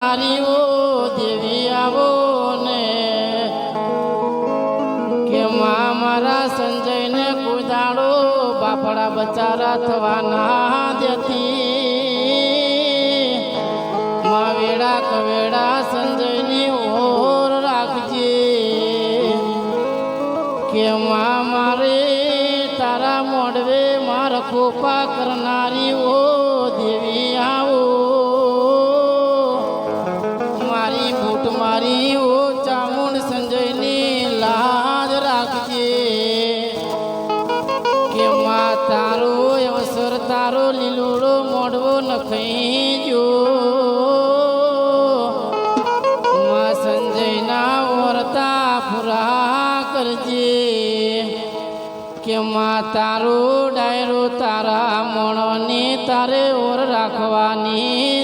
નારીઓ દેવી આવો ને કે માં મારા સંજયને કોઈ દાડો બાપડા બચારા થવાના દેતી માં વેડા કવેડા સંજયની ઓર રાખજે કે માં મારે તારા મોડવે માર કૃપા કરનારી ઓ દેવી આવો મારી ઓ ચામુંડ સંજયની લાજ રાખજે કે માં તારો અવસર તારો લીલુડો મોડવો નખાઈ જો માં સંજયના વર્તા પૂરા કરજે કે માં તારો ડાયરો તારા મોણોની તારે ઓર રાખવાની